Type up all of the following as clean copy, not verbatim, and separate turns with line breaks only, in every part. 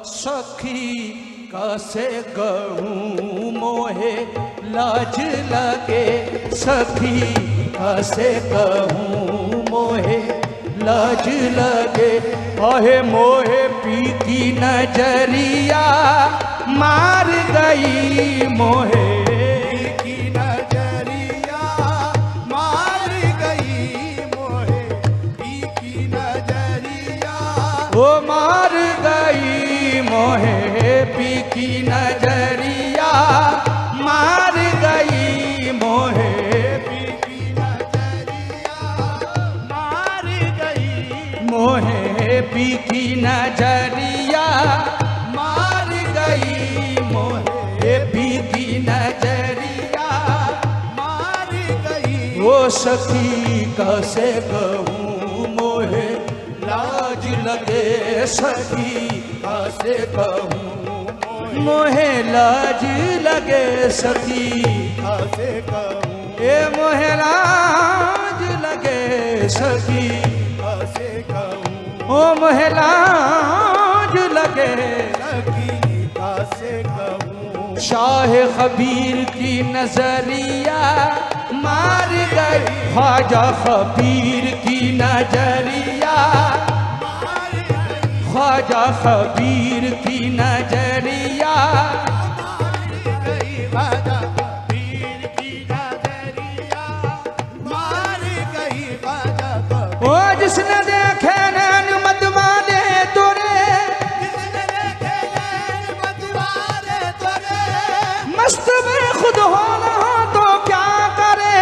सखी कैसे कहूँ मोहे लाज लगे, सखी कैसे कहूँ मोहे लाज लगे। आहे मोहे पी की नजरिया मार गई, मोहे
की नजरिया मार गई, मोहे की नजरिया
वो मार गई, मोहे पी की नजरिया मार गई, मोहे
की नजरिया मार गई,
मोहे पी की नजरिया मार गई, मोहे पी की नजरिया
मार गई।
वो सखी कैसे कहूँ मोहे लाज लगे, सखी कैसे कहूँ मोहे लाज लगे, सखी
कैसे कहूँ
ए मोहे लाज लगे, सखी
कैसे कहूँ
ओ मोहे लाज लगे।
सखी कैसे कहूँ
शाह खबीर की नजरिया मार गई, ख्वाजा खबीर की नजरिया, ख्वाजा खबीर की नजरिया
ख्वाजा खबीर की नजरिया मार गई, ख्वाजा खबीर
ओ जिसने देखे नैन मतवाले तोरे,
जिसने देखे नैन मतवाले तोरे,
मस्त में खुद होना हो तो क्या करे,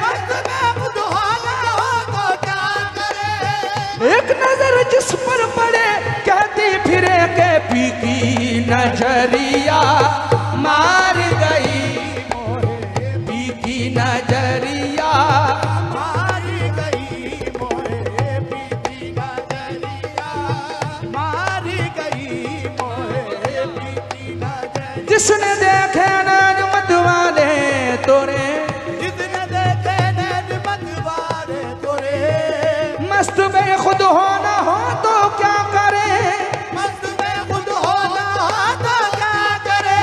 मस्त में खुद होना हो तो क्या करे।
एक नजर जिस पर पड़े कहती फिरे के पी की नजरिया मार गई, मोहे पी की नजरिया
मार गई, मोहे की नजरिया मार गई, मोहे की नजरिया।
जिसने देखे नैन मतवाले तोरे,
जिसने देखे नैन मतवाले तोरे,
मस्त में खुद होना हो तो क्या करे,
मस्त में खुद होना हो तो क्या करे।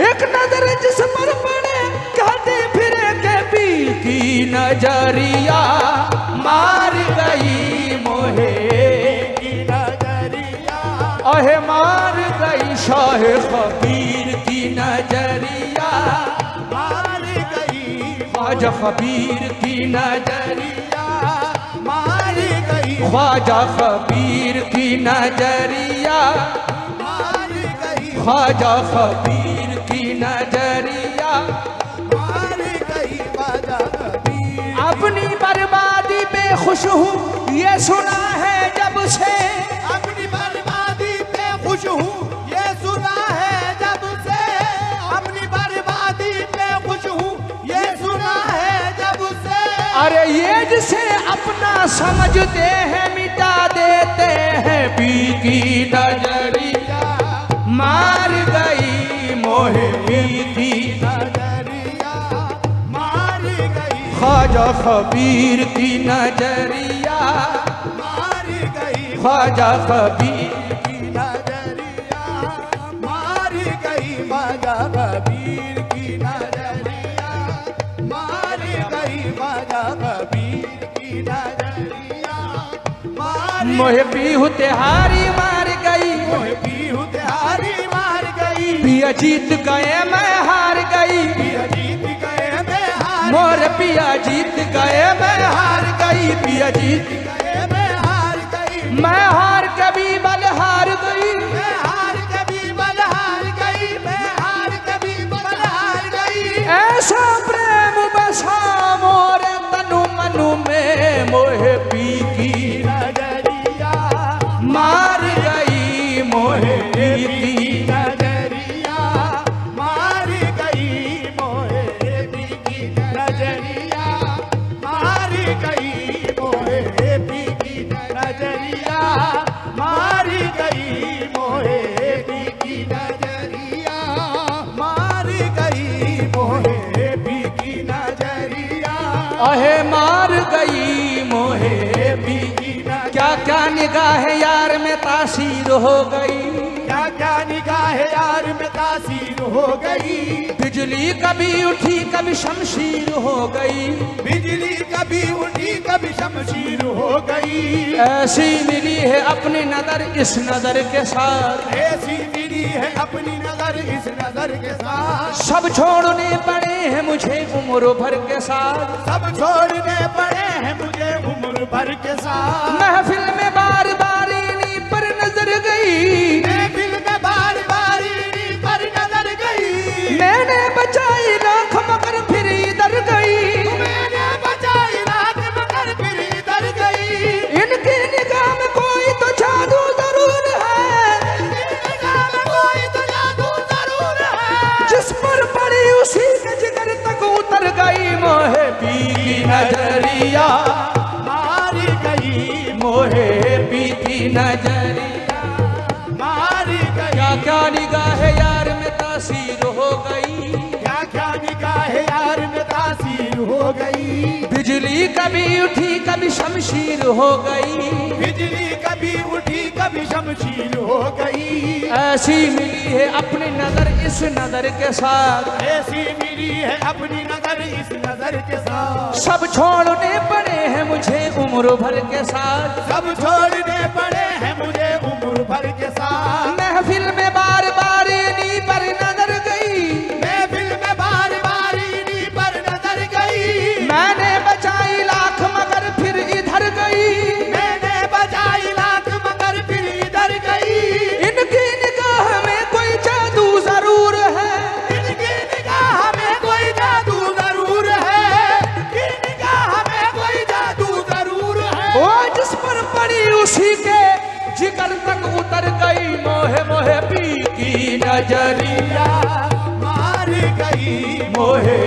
एक नजर जिस पर पड़े कहते फिरे के पी की नजरिया मार गई, मोहे
की नजरिया
अहे मार गई, शाह खबीर की नजरिया,
मार गई,
ख्वाजा खबीर की नजरिया,
मार गई,
ख्वाजा खबीर की नजरिया,
मार गई,
ख्वाजा खबीर की नजरिया।
मार गई, ख्वाजा खबीर।
अपनी बर्बादी पे खुश हूँ ये सुना है जब से,
अपनी बर्बादी पे खुश हूँ ये सुना है जब से, अपनी बर्बादी पे खुश हूँ ये सुना है जब से।
अरे ये जिसे अपना समझते हैं मिटा देते हैं, पी की नजरिया मार गई, मोहे पी की
नजरिया मार गई,
ख्वाजा खबीर की नजरिया,
मार गई,
ख्वाजा खबीर
की नजरिया मार गई, ख्वाजा खबीर की नजरिया मार गई, ख्वाजा खबीर की नजरिया मार
मोहे पीहू तिहारी मार गई,
मोहे पीहू तिहारी मार गई,
पिया जीत गए मैं हार गई,
पिया जीत गए मैं हार
मोर पिया जीत गए मैं हार गई, पिया जीत
गए मैं हार गई,
मैं हार कभी बल हार गई,
मैं हार कभी बल हार गई, मैं हार कभी बल हार गई।
ऐसा प्रेम बसा मोरे तनु मनु में, मोहे पी की
नजरिया
मार गई, मोहे पी की
नजरिया मार गई, मोहे की नजरिया मार गई, मोहे की नजरिया मार गई, मोहे की नजरिया मार गई, मोहे की नजरिया
अहे मार गई, मोहे पी
की नजरिया।
क्या क्या निगाह यार में तासीर हो गई,
क्या तासीर हो गई।
बिजली कभी उठी कभी शमशीर हो गई,
बिजली कभी उठी कभी शमशीर हो गई।
ऐसी मिली है अपनी नजर इस नजर के साथ,
ऐसी मिली है अपनी नजर इस नजर के साथ।
सब छोड़ने पड़े हैं मुझे उम्र भर के साथ,
सब छोड़ने पड़े हैं मुझे उम्र भर के साथ।
महफिल में बार बार इन्हीं पर नजर गई,
महफिल में बार बार इन्हीं पर नजर गई।
मैंने बचाई लाख मगर फिर इधर गई,
मैंने बचाई लाख मगर फिर इधर गई।
इनकी निगाह में कोई तो जादू जरूर है,
निगाह में कोई तो जादू जरूर है।
जिस पर पड़ी उसी के जिगर तक उतर गई। मोहे पी की नजरिया
मारी गई,
मोहे पी की नजरिया,
मारी गई।
क्या क्या निगाह यार में तासीर हो गई,
क्या क्या निगाह यार में तासीर हो गई।
बिजली कभी उठी कभी शमशीर हो गई,
बिजली कभी उठी कभी शमशीर हो गई।
ऐसी मिली है अपनी नजर इस नजर के साथ,
ऐसी मिली है अपनी नजर इस नजर के साथ।
सब छोड़ने पड़े हैं मुझे उम्र भर के साथ,
सब छोड़ने पड़े हैं मुझे उम्र भर के साथ।
महफिल में बार बार इन्हीं पर नजर गई,
महफिल में बार बार इन्हीं पर नजर गई।
मैंने बचाई लाख मगर फिर इधर गई,
मैंने बचाई लाख मगर फिर इधर गई।
इनकी निगाह में कोई जादू जरूर है,
इनकी निगाह में कोई जादू जरूर है। इनकी निगाह में कोई जादू जरूर है।
वो जिस पर पड़ी उसी के जिगर तक उतर गई। मोहे मोहे पी की नजरिया
मार गई,
मोहे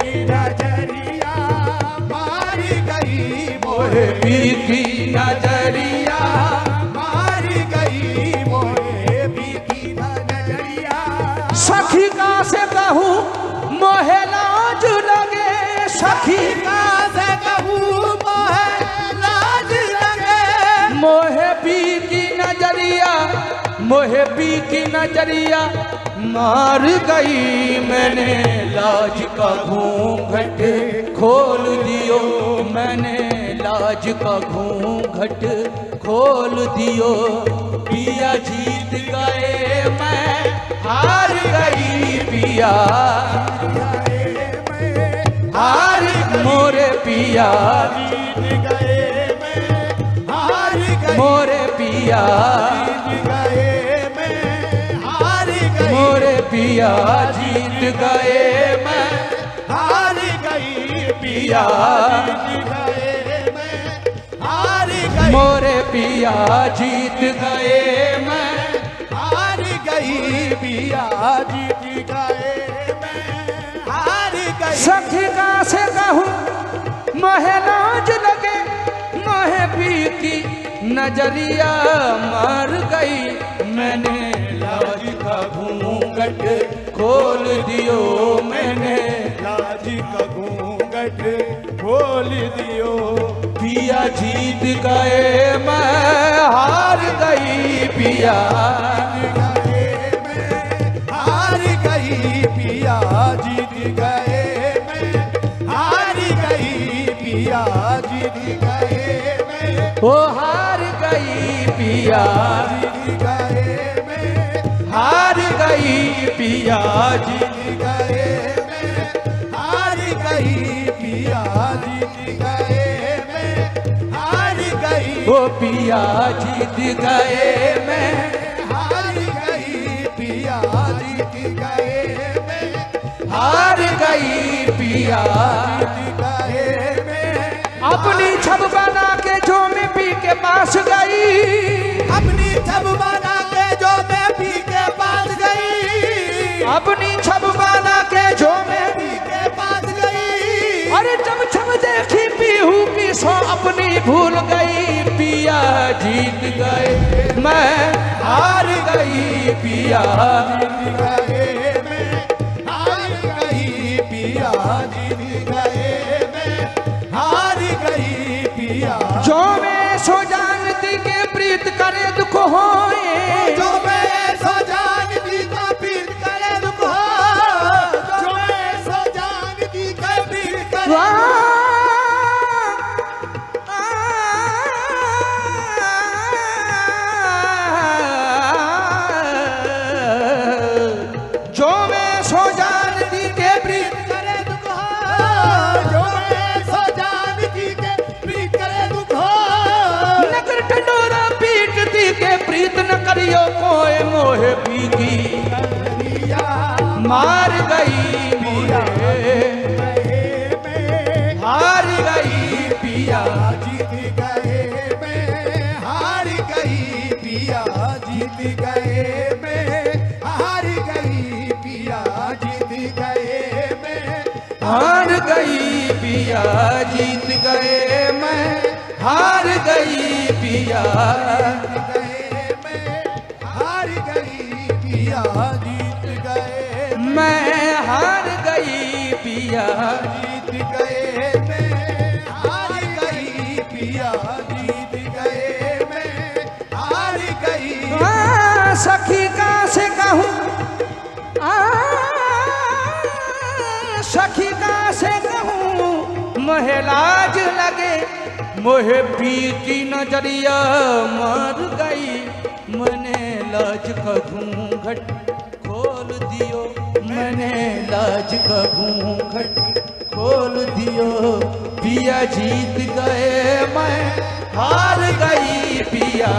की नजरिया मार गई।
मोहे पी की नजरिया,
मार गई, मोहे भी की नजरिया।
सखी का से कहूँ मोहे लाज लगे, सखी
कहाँ से कहूँ मोहे लाज लगे।
मोहे पी की नजरिया, मोहे पी की नजरिया मार गई। मैंने लाज का घूंघट खोल दियो, मैंने लाज का घूंघट खोल दियो। पिया जीत गए मैं हार गई, पिया हार मोरे पिया,
जीत गए मैं हार गई।
मोरे पिया,
जीत गए मैं हार गई।
मोरे पिया जीत गए मैं
हार गई,
पिया,
जीत गए मैं हार गई।
मोरे पिया जीत गए मैं
हार गई, पिया जीत गए मैं हार गई।
सखी का से कहूँ मोहे लाज लगे, मोहे पी की नजरिया मार गई। मैंने लाज का घूंघट खोल दियो, मैंने
लाज का घूंघट खोल दियो।
पिया जीत गए मैं हार गई, पिया
हार गई, पिया जीत गए मैं हार गई। पिया जीत गए मैं
ओ हार गई, पिया
जीत गए मैं
हार गई, पिया जीत
जीत गए मैं हार गई। पिया जीत गए मैं हार गई।
ओ पिया जीत गए मैं
हार गई, पिया जीत गए मैं
हार गई, पिया
जीत गए मैं
अपनी छब बना के जो मैं पी के पास गई,
अपनी छब बना के जो मैं पी के पास गई।
अपनी छब बना के जो मैं
पी के पास गई।
अरे जब छब देखी पीहू की सो अपनी भूल गई। पिया जीत गए मैं हार गई, पिया
जीत गए मैं हार गई। पिया जीत गए मैं हार गई। पिया
जो मैं सो जानती के प्रीत करे दुख होए,
जो मैं सो जानती का प्रीत करे
नजरियों कोई मोह पीकी
नजरिया
मार गई मेरे, हार गई पिया
जीत गए मैं, हार गई पिया जीत गए मैं, हार गई पिया जीत गए मैं,
हार गई पिया जीत गए मैं, हार गई पिया
गए मैं, हार गई पिया जीत गए,
मैं हार गई पिया।
जीत गए मैं, हार गई पिया जीत गए मैं, हार गई।
हाँ, सखी का से कहूँ सखी का से कहूँ मोहे लाज लगे, मोहे प्रीति नजरिया मार गई, मैंने लाज का घूंघट खोल दियो, मैंने लाज का घूंघट खोल दियो, पिया जीत गए मैं हार गई पिया।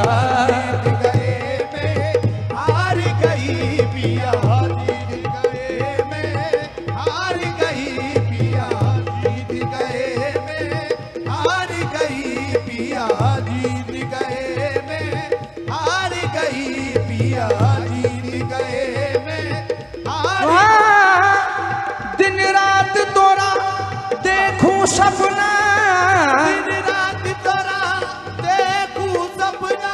जीत गए मैं, हार गई पिया जीत गए मैं, हार गई पिया जीत गए मैं, हार गई पिया जीत गए मैं, हार गई पिया जीत गए मैं, हार
हाँ, दिन रात तोरा देखूं सपना,
दिन रात तोरा देखूं सपना,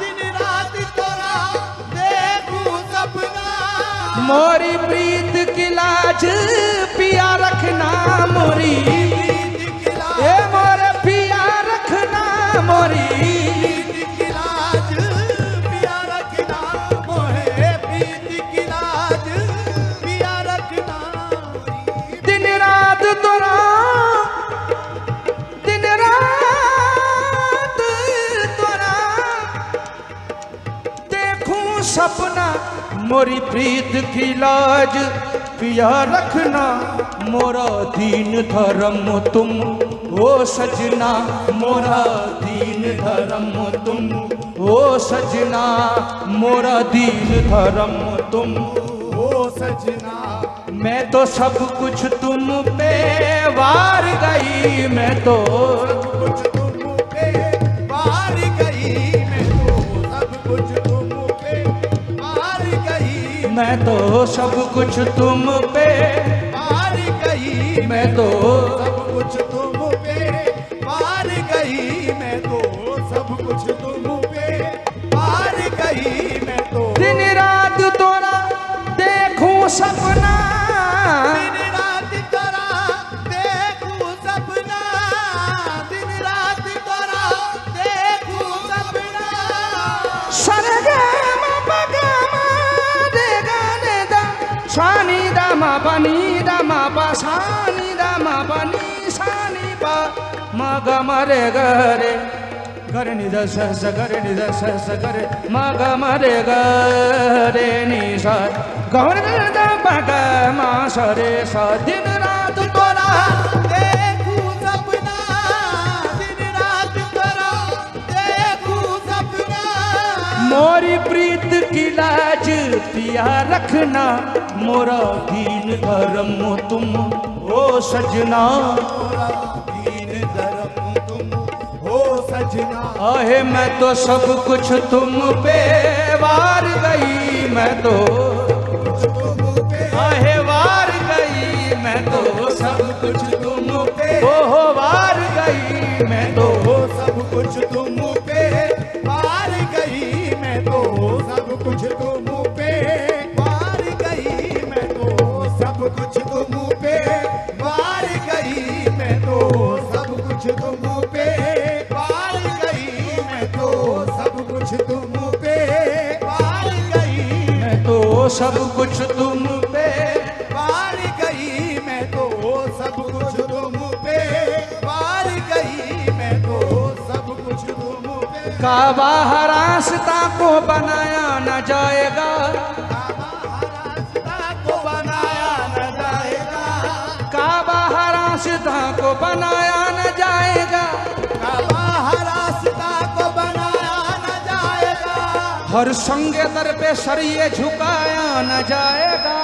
दिन रात तोरा देखूं सपना,
मोरी प्रीत की लाज पिया रखना, मोरी
प्रीत की लाज,
ए मोरे पिया रखना, मोरी
प्रीत की लाज पिया रखना, मोहे प्रीत की लाज पिया रखना,
दिन रात तोरा दिन रात तोरा देखूं सपना, मोरी प्रीत की लाज पिया रखना, मोरा दीन धर्म तुम हो सजना, मोरा दीन धर्म तुम हो सजना, मोरा दीन धर्म तुम।
ओ सजना,
मैं तो सब कुछ तुम पे वार गई, मैं तो
कुछ तुम पे वार गई, मैं तो सब कुछ तुम पे वार गई,
मैं तो सब कुछ तुम पे
वार गई,
मैं तो
सब कुछ तुम पे वार गई, मैं तो सब कुछ तुम पे वार गई, मैं तो
दिन रात तोरा देखूं सपना,
दिन रात तोरा देखूं सपना, दिन रात तोरा देखूं सपना,
सरगे सानी दा मा पनी दा मा पा सानी दा मा पनी सानी पा मा ग म रे ग रे ग रे नि द स स ग रे नि द स स ग रे मा ग म रे ग रे नि सा ग रे ग द प ग मा स रे सा। दिन रात तोरा
देखूं सपना, दिन रात तोरा देखूं सपना,
मोरी प्रीत की लाज पिया रखना, मोरा दीन धर्म तुम हो सजना,
मोरा दीन धर्म तुम हो सजना,
आहे मैं तो सब कुछ तुम पे वार गई, मैं तो
तुम पे
आहे वार गई, मैं तो सब कुछ तुम पे ओहो वार गई, मैं तो
सब कुछ तुम पे वार गई, मैं तो सब कुछ तुम पे वार गई, मैं तो सब कुछ तुम पे वार गई, मैं तो सब कुछ तुम पे वार गई, मैं तो सब कुछ तुम पे वार गई,
मैं तो सब कुछ तुम पे
वार गई, मैं तो सब कुछ तुम पे वार गई, मैं तो सब कुछ तुम पे
काबा रास्ता को बनाया न जाएगा,
रास्ता को बनाया न जाएगा,
काबा रास्ता को बनाया न जाएगा,
काबा रास्ता को बनाया न जाएगा,
हर संगे दर पे सर ये झुकाया न जाएगा,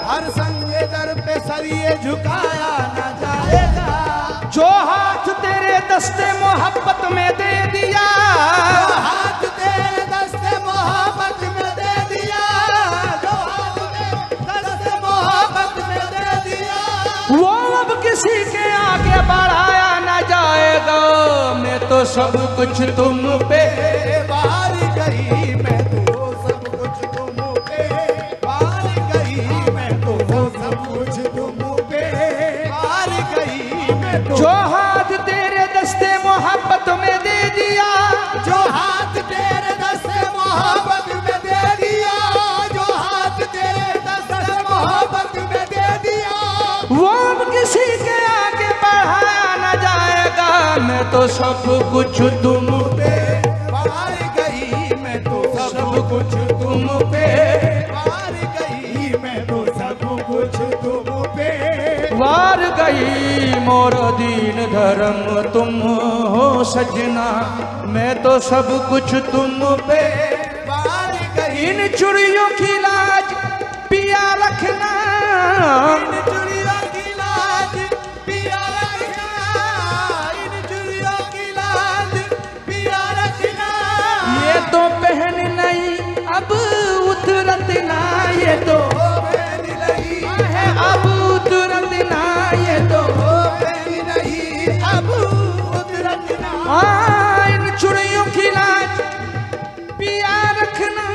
हर संगे दर पे सर ये झुकाया न जाएगा।
जो हाथ तेरे दस्ते मोहब्बत में दे दिया,
जो हाथ तेरे दस्ते मोहब्बत में दे दिया, जो हाथ तेरे दस्ते मोहब्बत में दे दिया,
वो अब किसी के आगे बढ़ाया न जाएगा। मैं तो सब कुछ तुम पे
बार गई, मैं तो सब कुछ तुम पे बार गई, मैं तो सब कुछ तुम पे बार गई, मैं तो
जो हाथ तेरे दस्ते मोहब्बत में दे दिया,
जो हाथ तेरे दस्ते मोहब्बत में दे दिया, जो हाथ तेरे दस्ते मोहब्बत में दे दिया,
वो अब किसी के आगे बढ़ाया न जाएगा। मैं तो सब कुछ तुम पे
बार गई, मैं तो सब कुछ
तुम पे
बार गई, मैं तो सब कुछ तुम पे
वार गई। मोर दीन धर्म तुम हो सजना, मैं तो सब कुछ तुम पे
बार गई।
इन चुड़ियों की लाज पिया रखना,
इन चुड़ियों की लाज पिया रखना, इन चुड़ियों की लाज पिया रखना।
ये तो पहन नहीं अब उतरत ना, ये तो
पहन नहीं
है अब उतरत ना, ये तो
पहन नहीं अब उतरत ना।
इन चुड़ियों की लाज पिया रखना,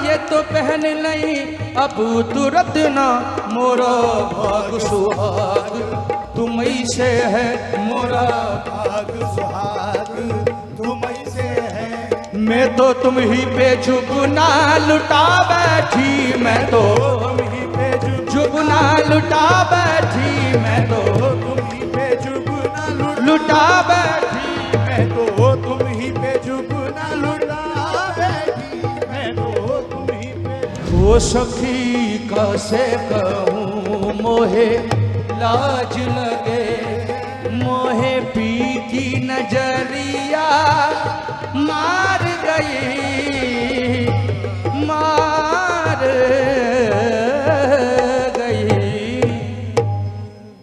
ये तो पहन नहीं अब तुरंत ना। मोरा भाग सुहाग तुम से है, मोरा
भाग सुहाग तुम से है,
मैं तो तुम ही पे जुगना लुटा बैठी, मैं तो
तुम ही पे
जुगना लुटा बैठी, मैं तो
तुम ही पे जुगना
लुटा बैठी।
मैं तो तुम ही पे जुगना लुटा बैठी, मैं तो तुम ही पे।
ओ सखी कैसे कहूँ मोहे लाज लगे, मोहे पी की नजरिया मार गई, मार